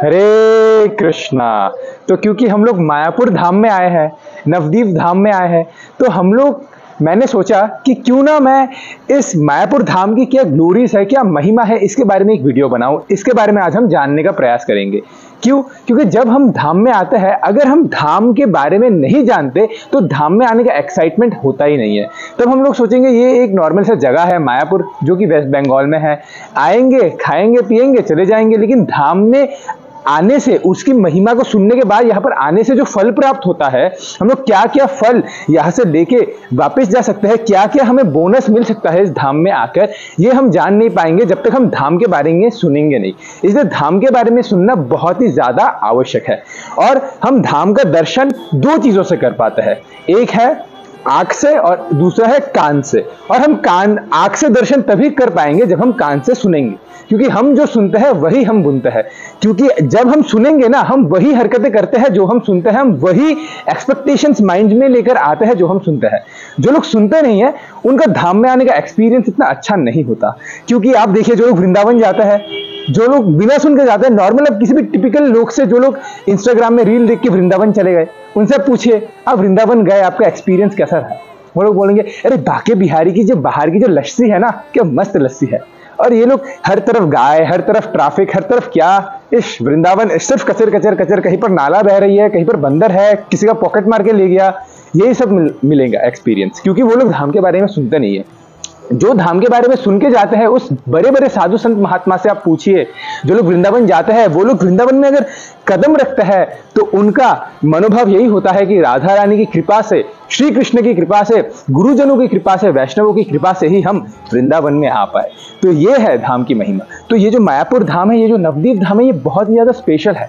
हरे कृष्णा। तो क्योंकि हम लोग मायापुर धाम में आए हैं, नवदीप धाम में आए हैं, तो मैंने सोचा कि क्यों ना मैं इस मायापुर धाम की क्या ग्लोरीज है, क्या महिमा है, इसके बारे में एक वीडियो बनाऊं। इसके बारे में आज हम जानने का प्रयास करेंगे। क्यों? क्योंकि जब हम धाम में आते हैं, अगर हम धाम के बारे में नहीं जानते तो धाम में आने का एक्साइटमेंट होता ही नहीं है। तब हम लोग सोचेंगे ये एक नॉर्मल सा जगह है मायापुर, जो कि वेस्ट बंगाल में है, आएंगे, खाएंगे, पिएंगे, चले जाएंगे। लेकिन धाम में आने से, उसकी महिमा को सुनने के बाद यहाँ पर आने से जो फल प्राप्त होता है, हम लोग क्या क्या फल यहाँ से लेके वापस जा सकते हैं, क्या क्या हमें बोनस मिल सकता है इस धाम में आकर, ये हम जान नहीं पाएंगे जब तक हम धाम के बारे में सुनेंगे नहीं। इसलिए धाम के बारे में सुनना बहुत ही ज्यादा आवश्यक है। और हम धाम का दर्शन दो चीजों से कर पाते हैं, एक है आंख से और दूसरा है कान से। और हम आंख से दर्शन तभी कर पाएंगे जब हम कान से सुनेंगे, क्योंकि हम जो सुनते हैं वही हम बुनते हैं। क्योंकि जब हम सुनेंगे ना, हम वही हरकतें करते हैं जो हम सुनते हैं, हम वही एक्सपेक्टेशंस माइंड में लेकर आते हैं जो हम सुनते हैं। जो लोग सुनते नहीं है उनका धाम में आने का एक्सपीरियंस इतना अच्छा नहीं होता। क्योंकि आप देखिए, जो लोग वृंदावन जाते हैं, जो लोग बिना सुन के जाते हैं, नॉर्मल, अब किसी भी टिपिकल लोग से, जो लोग इंस्टाग्राम में रील देख के वृंदावन चले गए, उनसे पूछिए आप वृंदावन गए, आपका एक्सपीरियंस कैसा रहा? वो लोग बोलेंगे अरे बाके बिहारी की जो बाहर की जो लस्सी है ना, क्या मस्त लस्सी है। और ये लोग हर तरफ गाय, हर तरफ ट्रैफिक, हर तरफ क्या, इस वृंदावन सिर्फ कचर कचर कचर, कहीं पर नाला बह रही है, कहीं पर बंदर है, किसी का पॉकेट मार के ले गया, यही सब मिलेगा एक्सपीरियंस। क्योंकि वो लोग धाम के बारे में सुनते नहीं है। जो धाम के बारे में सुन के जाते हैं, उस बड़े बड़े साधु संत महात्मा से आप पूछिए, जो लोग वृंदावन जाते हैं, वो लोग वृंदावन में अगर कदम रखते हैं तो उनका मनोभाव यही होता है कि राधा रानी की कृपा से, श्री कृष्ण की कृपा से, गुरुजनों की कृपा से, वैष्णवों की कृपा से ही हम वृंदावन में आ पाए। तो ये है धाम की महिमा। तो ये जो मायापुर धाम है, ये जो नवदीप धाम है, ये बहुत ही ज्यादा स्पेशल है।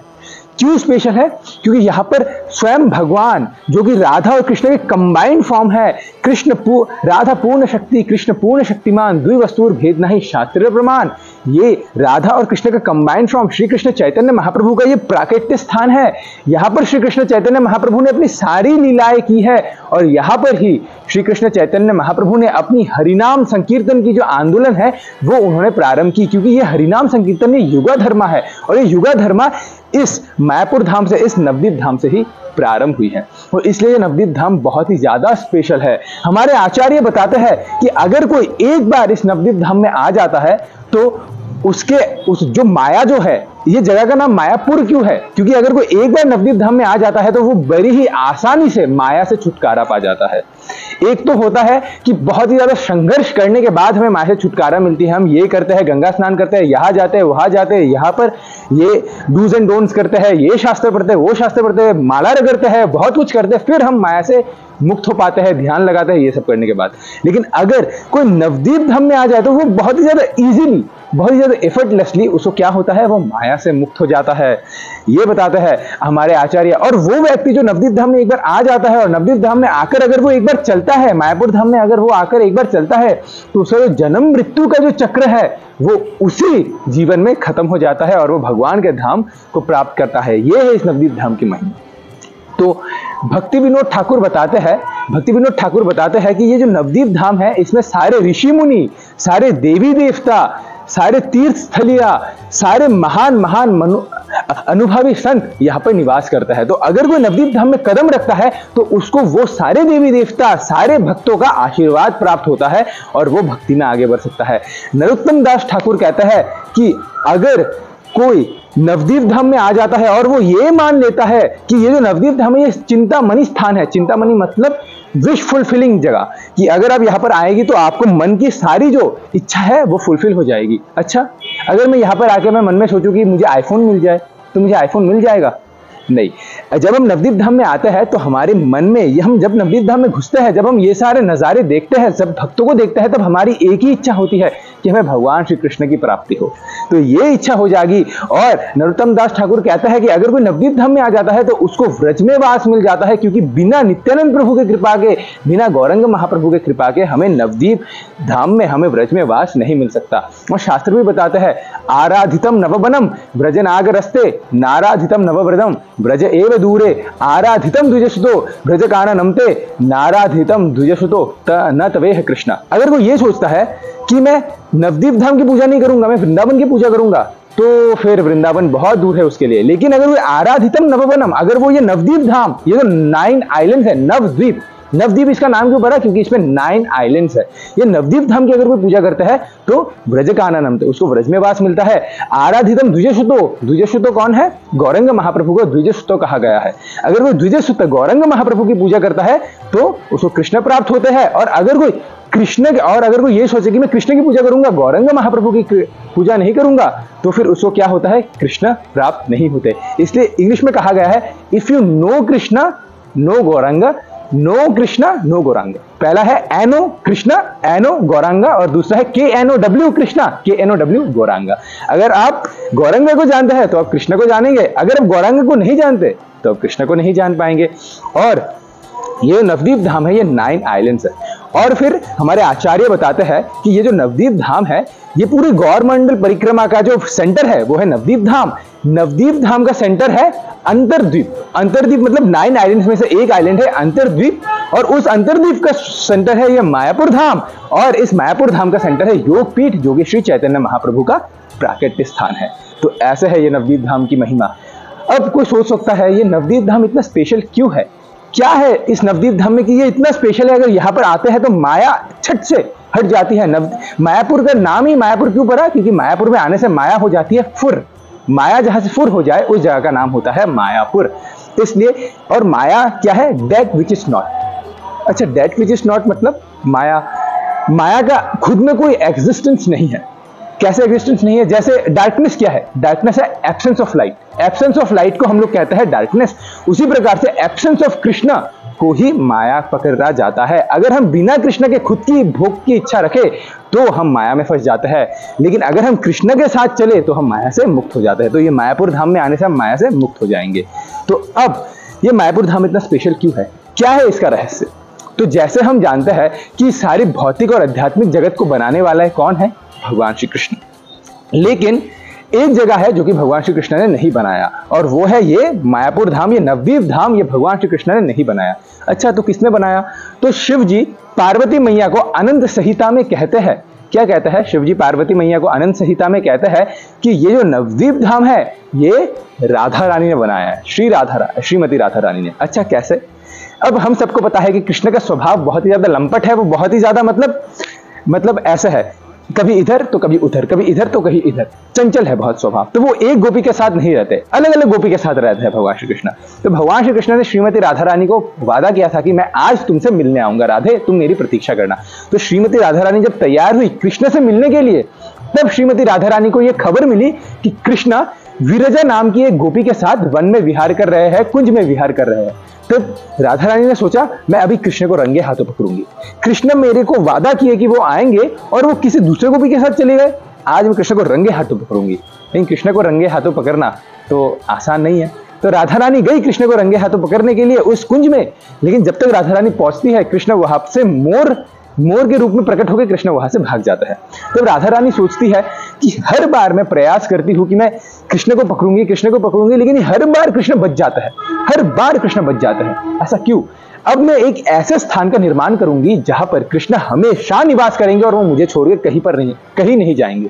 क्यों स्पेशल है? क्योंकि यहां पर स्वयं भगवान, जो कि राधा और कृष्ण के कंबाइंड फॉर्म है, राधा पूर्ण शक्ति, कृष्ण पूर्ण शक्तिमान, द्विवस्तुर भेद नहीं शास्त्र प्रमाण, ये राधा और कृष्ण का कंबाइंड फॉर्म श्री कृष्ण चैतन्य महाप्रभु का ये प्राकट्य स्थान है। यहां पर श्री कृष्ण चैतन्य महाप्रभु ने अपनी सारी लीलाएं की है, और यहां पर ही श्री कृष्ण चैतन्य महाप्रभु ने अपनी हरिनाम संकीर्तन की जो आंदोलन है वो उन्होंने प्रारंभ की। क्योंकि ये हरिनाम संकीर्तन ये युगा धर्मा है, और ये युगा धर्मा इस मायापुर धाम से, इस नवदीप धाम से ही प्रारंभ हुई है। और इसलिए नवदीप धाम बहुत ही ज्यादा स्पेशल है। हमारे आचार्य बताते हैं कि अगर कोई एक बार इस नवदीप धाम में आ जाता है तो उस जो माया जो है, ये जगह का नाम मायापुर क्यों है? क्योंकि अगर कोई एक बार नवदीप धाम में आ जाता है तो वो बड़ी ही आसानी से माया से छुटकारा पा जाता है। एक तो होता है कि बहुत ही ज्यादा संघर्ष करने के बाद हमें माया से छुटकारा मिलती है। हम ये करते हैं, गंगा स्नान करते हैं, यहां जाते हैं, वहां जाते हैं, यहाँ पर ये डूज एंड डोंट्स करते हैं, ये शास्त्र पढ़ते हैं, वो शास्त्र पढ़ते हैं, माला रगड़ते हैं, बहुत कुछ करते हैं, फिर हम माया से मुक्त हो पाते हैं, ध्यान लगाते हैं, ये सब करने के बाद। लेकिन अगर कोई नवदीप धाम में आ जाए तो वो बहुत ही ज्यादा इजीली, बहुत ही ज्यादा एफर्टलेसली उसको क्या होता है, वो माया से मुक्त हो जाता है। ये बताते हैं हमारे आचार्य। और वो व्यक्ति जो नवदीप धाम में एक बार आ जाता है और नवदीप धाम में आकर अगर वो एक बार चलता है, मायापुर धाम में अगर वो आकर एक बार चलता है, तो उसका जो जन्म मृत्यु का जो चक्र है वो उसी जीवन में खत्म हो जाता है और वो भगवान के धाम को प्राप्त करता है। ये है इस नवदीप धाम की महिमा। तो भक्ति विनोद ठाकुर बताते हैं कि ये जो नवदीप धाम है, इसमें सारे ऋषि मुनि, सारे देवी देवता, सारे तीर्थ स्थलिया, सारे महान महान अनुभवी संत यहाँ पर निवास करता है। तो अगर कोई नवदीप धाम में कदम रखता है तो उसको वो सारे देवी देवता, सारे भक्तों का आशीर्वाद प्राप्त होता है और वो भक्ति में आगे बढ़ सकता है। नरोत्तम दास ठाकुर कहता है कि अगर कोई नवदीप धाम में आ जाता है और वो ये मान लेता है कि ये जो नवदीप धाम है ये चिंतामणि स्थान है, चिंतामणि मतलब विश फुलफिलिंग जगह, कि अगर आप यहाँ पर आएगी तो आपको मन की सारी जो इच्छा है वो फुलफिल हो जाएगी। अच्छा, अगर मैं यहाँ पर आके मैं मन में सोचूं कि मुझे आईफोन मिल जाए तो मुझे आईफोन मिल जाएगा? नहीं। जब हम नवदीप धाम में आते हैं तो हमारे मन में, हम जब नवदीप धाम में घुसते हैं, जब हम ये सारे नजारे देखते हैं, सब भक्तों को देखते हैं, तब हमारी एक ही इच्छा होती है कि हमें भगवान श्री कृष्ण की प्राप्ति हो। तो ये इच्छा हो जाएगी। और नरोत्तम दास ठाकुर कहता है कि अगर कोई नवदीप धाम में आ जाता है तो उसको व्रज में वास मिल जाता है, क्योंकि बिना नित्यानंद प्रभु की कृपा के, बिना गौरंग महाप्रभु की कृपा के हमें नवदीप धाम में, हमें व्रज में वास नहीं मिल सकता। और शास्त्र भी बताते हैं, आराधितम नववनम व्रज नागरस्ते, नाराधितम नवव्रतम व्रज एव दूरे, आराधितम द्विजसुतो व्रज काननमते, नाराधितम द्विजसुतो न तवेह कृष्ण। अगर कोई ये सोचता है कि मैं नवदीप धाम की पूजा नहीं करूंगा, मैं वृंदावन की पूजा करूंगा, तो फिर वृंदावन बहुत दूर है उसके लिए। लेकिन अगर वो आराधितम नववनम, अगर वो ये नवद्वीप धाम, ये जो 9 आइलैंड है, नवद्वीप, नवद्वीप इसका नाम क्यों पड़ा, क्योंकि इसमें 9 आइलैंड्स है। ये नवद्वीप धाम की अगर कोई पूजा करता है तो ब्रजकाननम, तो उसको ब्रज में वास मिलता है। आराधितम द्विजसुतो, द्विजसुतो कौन है, गौरंग महाप्रभु को द्विजसुतो कहा गया है। अगर कोई द्विजसुत गौरंग महाप्रभु की पूजा करता है तो उसको कृष्ण प्राप्त होते हैं। और अगर कोई अगर कोई ये सोचे कि मैं कृष्ण की पूजा करूंगा, गौरंग महाप्रभु की पूजा नहीं करूंगा, तो फिर उसको क्या होता है, कृष्ण प्राप्त नहीं होते। इसलिए इंग्लिश में कहा गया है, if you know Krishna know Gaurang, know Krishna know Gauranga. पहला है एनो कृष्णा, एनो गौरांगा, और दूसरा है KNOW कृष्णा, KNOW गौरांगा। अगर आप गौरांग को जानते हैं तो आप कृष्ण को जानेंगे, अगर आप गौरांग को नहीं जानते तो आप कृष्ण को नहीं जान पाएंगे। और ये नवद्वीप धाम है, ये 9 आइलैंड्स है। और फिर हमारे आचार्य बताते हैं कि ये जो नवद्वीप धाम है, ये पूरी गौरमंडल परिक्रमा का जो सेंटर है वो है नवद्वीप धाम। नवद्वीप धाम का सेंटर है अंतरद्वीप। अंतरद्वीप मतलब 9 आइलैंड्स में से एक आइलैंड है अंतरद्वीप, और उस अंतरद्वीप का सेंटर है ये मायापुर धाम, और इस मायापुर धाम का सेंटर है योगपीठ, जो कि श्री चैतन्य महाप्रभु का प्राकट्य स्थान है। तो ऐसे है ये नवद्वीप धाम की महिमा। अब कोई सोच सकता है ये नवद्वीप धाम इतना स्पेशल क्यों है, क्या है इस नवद्वीप धाम में कि ये इतना स्पेशल है। अगर यहाँ पर आते हैं तो माया छट से हट जाती है। मायापुर का नाम ही मायापुर क्यों पड़ा, क्योंकि मायापुर में आने से माया हो जाती है फुर, माया जहां से फुर हो जाए उस जगह का नाम होता है मायापुर, इसलिए। और माया क्या है, दैट विच इज नॉट। अच्छा, दैट विच इज नॉट मतलब माया का खुद में कोई एग्जिस्टेंस नहीं है। कैसे एग्जिस्टेंस नहीं है, जैसे डार्कनेस क्या है, डार्कनेस है absence of light. Absence of light को हम लोग कहते हैं डार्कनेस। उसी प्रकार से एब्सेंस ऑफ कृष्णा को ही माया पकड़ा जाता है। अगर हम बिना कृष्ण के खुद की भोग की इच्छा रखें तो हम माया में फंस जाते हैं, लेकिन अगर हम कृष्ण के साथ चले तो हम माया से मुक्त हो जाते हैं। तो ये मायापुर धाम में आने से हम माया से मुक्त हो जाएंगे। तो अब ये मायापुर धाम इतना स्पेशल क्यों है, क्या है इसका रहस्य। तो जैसे हम जानते हैं कि सारी भौतिक और आध्यात्मिक जगत को बनाने वाला है कौन है, भगवान श्री कृष्ण। लेकिन एक जगह है जो कि भगवान श्री कृष्ण ने नहीं बनाया, और वो है ये मायापुर धाम, ये नवद्वीप धाम, ये भगवान श्री कृष्ण ने नहीं बनाया। अच्छा, तो किसने बनाया, तो शिव जी पार्वती मैया को अनंत संहिता में कहते हैं, क्या कहते हैं, शिव जी पार्वती मैया को अनंत संहिता में कहते हैं कि ये जो नवद्वीप धाम है ये राधा रानी ने बनाया है, श्रीमती राधा रानी ने। अच्छा, कैसे। अब हम सबको पता है कि कृष्ण का स्वभाव बहुत ही ज्यादा लंपट है, वो बहुत ही ज्यादा मतलब ऐसा है, कभी इधर तो कभी उधर, कभी इधर तो कभी इधर, चंचल है बहुत स्वभाव। तो वो एक गोपी के साथ नहीं रहते, अलग अलग गोपी के साथ रहते हैं भगवान श्री कृष्ण। तो भगवान श्री कृष्ण ने श्रीमती राधा रानी को वादा किया था कि मैं आज तुमसे मिलने आऊंगा, राधे तुम मेरी प्रतीक्षा करना। तो श्रीमती राधा रानी जब तैयार हुई कृष्ण से मिलने के लिए, तब श्रीमती राधा रानी को यह खबर मिली कि कृष्ण विरजा नाम की एक गोपी के साथ वन में विहार कर रहे हैं, कुंज में विहार कर रहे हैं। तब राधा रानी ने सोचा मैं अभी कृष्ण को रंगे हाथों पकड़ूंगी। कृष्ण मेरे को वादा किए कि वो आएंगे और वो किसी दूसरे गोपी के साथ चले गए, आज मैं कृष्ण को रंगे हाथों पकड़ूंगी। लेकिन कृष्ण को रंगे हाथों पकड़ना तो आसान नहीं है। तो राधा रानी गई कृष्ण को रंगे हाथों पकड़ने के लिए उस कुंज में, लेकिन जब तक राधा रानी पहुंचती है कृष्ण वहां से मोर के रूप में प्रकट होकर कृष्ण वहां से भाग जाता है। तब राधा रानी सोचती है कि हर बार मैं प्रयास करती हूं कि मैं कृष्ण को पकड़ूंगी, लेकिन हर बार कृष्ण बच जाता है, हर बार कृष्ण बच जाता है। ऐसा क्यों। अब मैं एक ऐसे स्थान का निर्माण करूंगी जहां पर कृष्ण हमेशा निवास करेंगे और वो मुझे छोड़कर कहीं नहीं जाएंगे।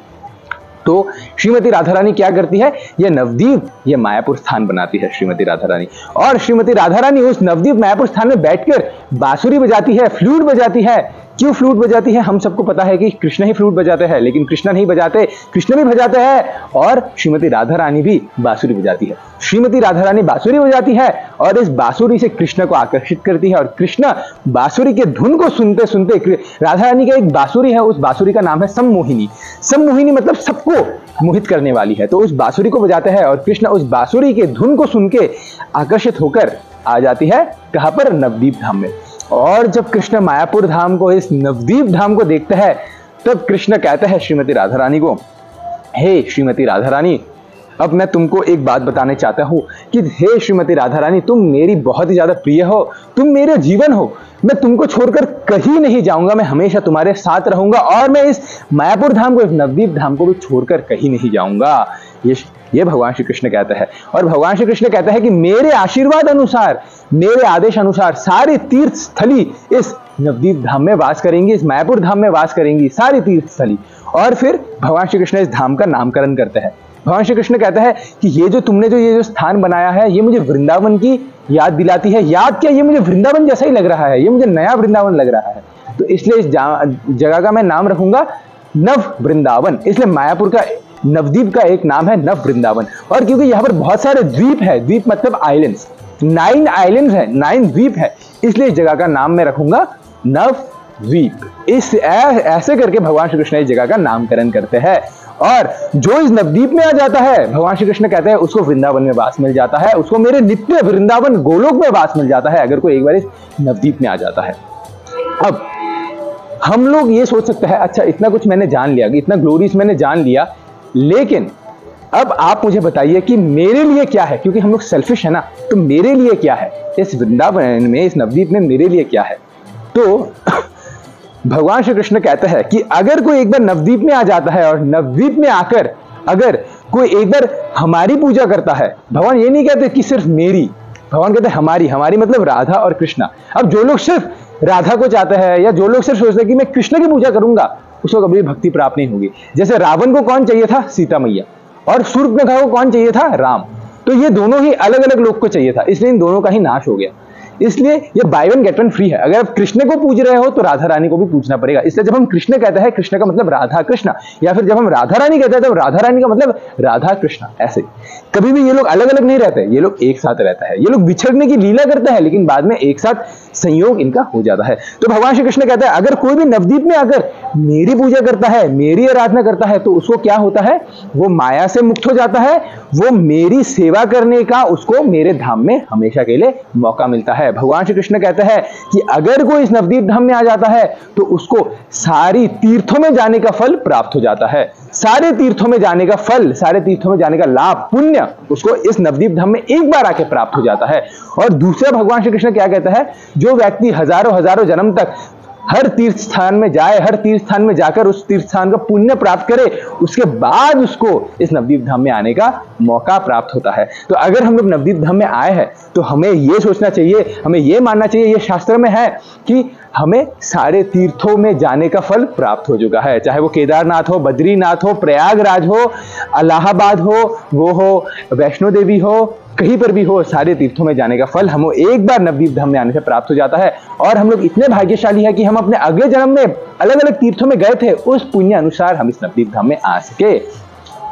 तो श्रीमती राधा रानी क्या करती है, ये नवद्वीप, ये मायापुर स्थान बनाती है श्रीमती राधा रानी। और श्रीमती राधा रानी उस नवद्वीप मायापुर स्थान में बैठकर बांसुरी बजाती है, फ्लूट बजाती है। क्यों फ्लूट बजाती है, हम सबको पता है कि कृष्ण ही फ्लूट बजाते हैं, लेकिन कृष्ण नहीं बजाते, कृष्ण भी बजाते हैं और श्रीमती राधा रानी भी बांसुरी बजाती है। श्रीमती राधा रानी बांसुरी बजाती है और इस बांसुरी से कृष्ण को आकर्षित करती है, और कृष्ण बांसुरी के धुन को सुनते सुनते, राधा रानी का एक बांसुरी है, उस बांसुरी का नाम है सम्मोहिनी। सम्मोहिनी मतलब सबको मोहित करने वाली है। तो उस बांसुरी को बजाते हैं और कृष्ण उस बांसुरी के धुन को सुन के आकर्षित होकर आ जाती है कहां पर, नवद्वीप धाम में। और जब कृष्ण मायापुर धाम को, इस नवद्वीप धाम को देखते हैं, तब कृष्ण कहते हैं श्रीमती राधा रानी को, हे श्रीमती राधा रानी, अब मैं तुमको एक बात बताने चाहता हूं कि हे श्रीमती राधा रानी, तुम मेरी बहुत ही ज्यादा प्रिय हो, तुम मेरे जीवन हो, मैं तुमको छोड़कर कहीं नहीं जाऊंगा, मैं हमेशा तुम्हारे साथ रहूंगा और मैं इस मायापुर धाम को, इस नवद्वीप धाम को भी छोड़कर कहीं नहीं जाऊंगा। ये भगवान श्री कृष्ण कहते हैं। और भगवान श्री कृष्ण कहते हैं कि मेरे आशीर्वाद अनुसार, मेरे आदेश अनुसार सारी तीर्थ स्थली इस नवद्वीप धाम में वास करेंगी, इस मायापुर धाम में वास करेंगी, सारी तीर्थ स्थली। और फिर भगवान श्री कृष्ण इस धाम का नामकरण करते हैं। भगवान श्री कृष्ण कहता है कि ये जो स्थान बनाया है ये मुझे वृंदावन की याद दिलाती है। याद क्या, ये मुझे वृंदावन जैसा ही लग रहा है, ये मुझे नया वृंदावन लग रहा है। तो इसलिए इस जगह का मैं नाम रखूंगा नव वृंदावन। इसलिए मायापुर का नवद्वीप का एक नाम है नव वृंदावन। और क्योंकि यहाँ पर बहुत सारे द्वीप है, द्वीप मतलब आइलैंड्स, 9 आइलैंड्स है, 9 द्वीप है, इसलिए इस जगह का नाम मैं रखूंगा नवद्वीप। ऐसे करके भगवान श्री कृष्ण इस जगह का नामकरण करते हैं। और जो इस नवद्वीप में आ जाता है, भगवान श्री कृष्ण कहते हैं उसको वृंदावन में वास मिल जाता है, उसको मेरे नित्य वृंदावन गोलोक में वास मिल जाता है, अगर कोई एक बार इस नवद्वीप में आ जाता है। अब हम लोग ये सोच सकते हैं, अच्छा इतना कुछ मैंने जान लिया, इतना ग्लोरीज मैंने जान लिया, लेकिन अब आप मुझे बताइए कि मेरे लिए क्या है, क्योंकि हम लोग सेल्फिश है ना, तो मेरे लिए क्या है इस वृंदावन में, इस नवद्वीप में मेरे लिए क्या है। तो भगवान श्री कृष्ण कहते हैं कि अगर कोई एक बार नवद्वीप में आ जाता है और नवद्वीप में आकर अगर कोई एक बार हमारी पूजा करता है, भगवान ये नहीं कहते कि सिर्फ मेरी, भगवान कहते हैं हमारी। हमारी मतलब राधा और कृष्णा। अब जो लोग सिर्फ राधा को चाहते हैं या जो लोग सिर्फ सोचते हैं कि मैं कृष्ण की पूजा करूंगा, उसको कभी भक्ति प्राप्त नहीं होगी। जैसे रावण को कौन चाहिए था, सीता मैया, और शूर्पणखा को कौन चाहिए था, राम। तो ये दोनों ही अलग अलग लोग को चाहिए था, इसलिए इन दोनों का ही नाश हो गया। इसलिए ये by one get one free है। अगर आप कृष्ण को पूज रहे हो तो राधा रानी को भी पूजना पड़ेगा। इसलिए जब हम कृष्ण कहते हैं, कृष्ण का मतलब राधा कृष्ण, या फिर जब हम राधा रानी कहते हैं तो राधा रानी का मतलब राधा कृष्ण। ऐसे कभी भी ये लोग अलग अलग नहीं रहते, ये लोग एक साथ रहता है। ये लोग बिछड़ने की लीला करते हैं लेकिन बाद में एक साथ संयोग इनका हो जाता है। तो भगवान श्री कृष्ण कहते हैं अगर कोई भी नवद्वीप में आकर मेरी पूजा करता है, मेरी आराधना करता है, तो उसको क्या होता है, वो माया से मुक्त हो जाता है, वो मेरी सेवा करने का उसको मेरे धाम में हमेशा के लिए मौका मिलता है। भगवान श्री कृष्ण कहते हैं कि अगर कोई इस नवद्वीप धाम में आ जाता है तो उसको सारी तीर्थों में जाने का फल प्राप्त हो जाता है। सारे तीर्थों में जाने का फल, सारे तीर्थों में जाने का लाभ, पुण्य उसको इस नवद्वीप धाम में एक बार आके प्राप्त हो जाता है। और दूसरा भगवान श्री कृष्ण क्या कहता है, जो व्यक्ति हजारों हजारों जन्म तक हर तीर्थ स्थान में जाए, हर तीर्थ स्थान में जाकर उस तीर्थ स्थान का पुण्य प्राप्त करे, उसके बाद उसको इस नवद्वीप धाम में आने का मौका प्राप्त होता है। तो अगर हम लोग नवद्वीप धाम में आए हैं तो हमें यह सोचना चाहिए, हमें यह मानना चाहिए, यह शास्त्र में है कि हमें सारे तीर्थों में जाने का फल प्राप्त हो चुका है। चाहे वो केदारनाथ हो, बद्रीनाथ हो, प्रयागराज हो, इलाहाबाद हो, वो हो वैष्णो देवी हो, कहीं पर भी हो, सारे तीर्थों में जाने का फल हमें एक बार नवद्वीप धाम में आने से प्राप्त हो जाता है। और हम लोग इतने भाग्यशाली हैं कि हम अपने अगले जन्म में अलग अलग तीर्थों में गए थे, उस पुण्य अनुसार हम इस नवद्वीप धाम में आ सके।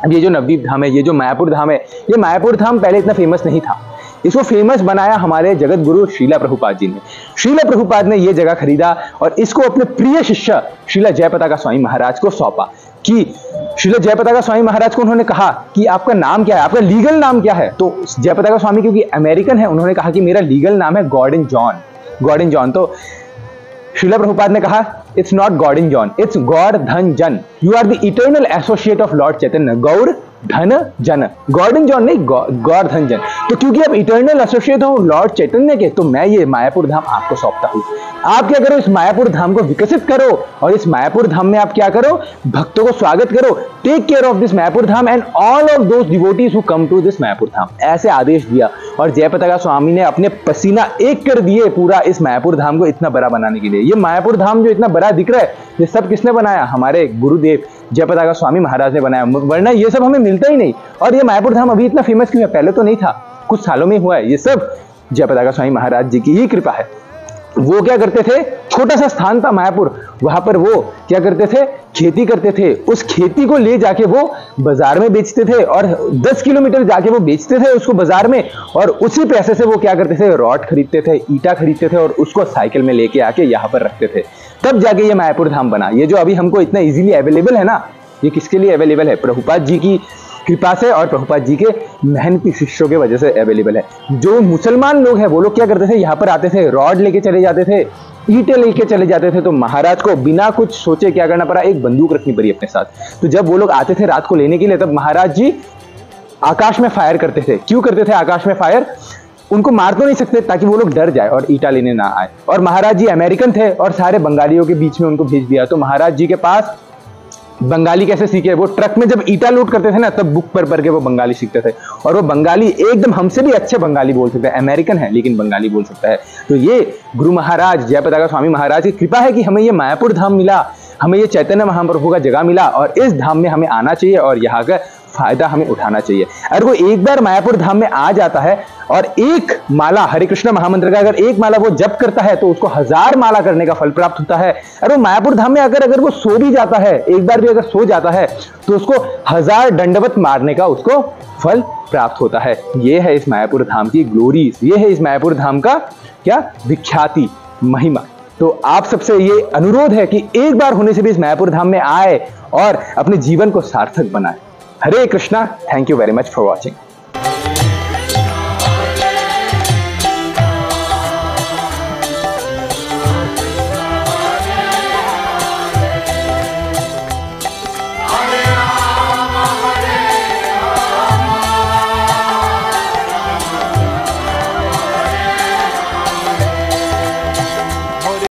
अब ये जो नवद्वीप धाम है, ये जो मायापुर धाम है, ये मायापुर धाम पहले इतना फेमस नहीं था। इसको फेमस बनाया हमारे जगत गुरु श्रीला प्रभुपाद जी ने। श्रीला प्रभुपाद ने ये जगह खरीदा और इसको अपने प्रिय शिष्य श्रीला जयपताका स्वामी महाराज को सौंपा। कि श्रीला जयपताका स्वामी महाराज को उन्होंने कहा कि आपका नाम क्या है, आपका लीगल नाम क्या है। तो जयपताका स्वामी क्योंकि अमेरिकन है, उन्होंने कहा कि मेरा लीगल नाम है गॉर्डन जॉन, गॉर्डन जॉन। तो श्रीला प्रभुपाद ने कहा it's not Gordon John, it's God Dhan Jan, you are the eternal associate of Lord Chaitanya, Gaur Dhan Jan, Gordon John नहीं, गौर धन जन। तो क्योंकि आप इटर्नल एसोसिएट हो लॉर्ड चैतन्य के, तो मैं ये मायापुर धाम आपको सौंपता हूं। आप क्या करो, इस मायापुर धाम को विकसित करो और इस मायापुर धाम में आप क्या करो, भक्तों को स्वागत करो, take care of this Mayapur Dham and all of those devotees who come to this Mayapur Dham. ऐसे आदेश दिया और जयपताका स्वामी ने अपने पसीना एक कर दिए पूरा इस मायापुर धाम को इतना बड़ा बनाने के लिए। ये मायापुर धाम जो इतना बड़ा दिख रहा है, ये सब किसने बनाया, हमारे गुरुदेव जयपताका स्वामी महाराज ने बनाया, वरना ये सब हमें मिलता ही नहीं। और ये मायापुर धाम अभी इतना फेमस क्यों है, पहले तो नहीं था, कुछ सालों में हुआ है। ये सब जयपताका स्वामी महाराज जी की ही कृपा है। वो क्या करते थे, छोटा सा स्थान था मायापुर, वहां पर वो क्या करते थे, खेती करते थे। उस खेती को ले जाके वो बाजार में बेचते थे और 10 किलोमीटर जाके वो बेचते थे उसको बाजार में, और उसी पैसे से वो क्या करते थे, रॉड खरीदते थे, ईटा खरीदते थे और उसको साइकिल में लेके आके यहाँ पर रखते थे। तब जाके ये मायापुर धाम बना। ये जो अभी हमको इतना इजीली अवेलेबल है ना, ये किसके लिए अवेलेबल है, प्रभुपाद जी की कृपा से और प्रभुपाद जी के मेहनती शिष्यों के वजह से अवेलेबल है। जो मुसलमान लोग हैं वो लोग क्या करते थे, यहाँ पर आते थे, रॉड लेके चले जाते थे, ईंटें लेके चले जाते थे। तो महाराज को बिना कुछ सोचे क्या करना पड़ा, एक बंदूक रखनी पड़ी अपने साथ। तो जब वो लोग आते थे रात को लेने के लिए, तब महाराज जी आकाश में फायर करते थे। क्यों करते थे आकाश में फायर, उनको मार तो नहीं सकते ताकि वो लोग डर जाए और ईटा लेने ना आए। और महाराज जी अमेरिकन थे और सारे बंगालियों के बीच में उनको भेज दिया। तो महाराज जी के पास बंगाली कैसे सीखे, वो ट्रक में जब ईटा लोड करते थे ना, तब बुक पर पढ़ के वो बंगाली सीखते थे। और वो बंगाली एकदम हमसे भी अच्छे बंगाली बोल सकते हैं, अमेरिकन है लेकिन बंगाली बोल सकता है। तो ये गुरु महाराज जयपताका स्वामी महाराज की कृपा है कि हमें ये मायापुर धाम मिला, हमें ये चैतन्य महाप्रभु का जगह मिला और इस धाम में हमें आना चाहिए और यहाँ का फायदा हमें उठाना चाहिए। अगर वो एक बार मायापुर धाम में आ जाता है और एक माला हरे कृष्ण महामंत्र का अगर एक माला वो जप करता है तो उसको 1000 माला करने का फल प्राप्त होता है। और वो मायापुर धाम में अगर वो सो भी जाता है, एक बार भी अगर सो जाता है तो उसको 1000 दंडवत मारने का उसको फल प्राप्त होता है। ये है इस मायापुर धाम की ग्लोरीज, ये है इस मायापुर धाम का क्या विख्याति, महिमा। तो आप सबसे ये अनुरोध है कि एक बार होने से भी इस मायापुर धाम में आए और अपने जीवन को सार्थक बनाए। Hare Krishna. Thank you very much for watching.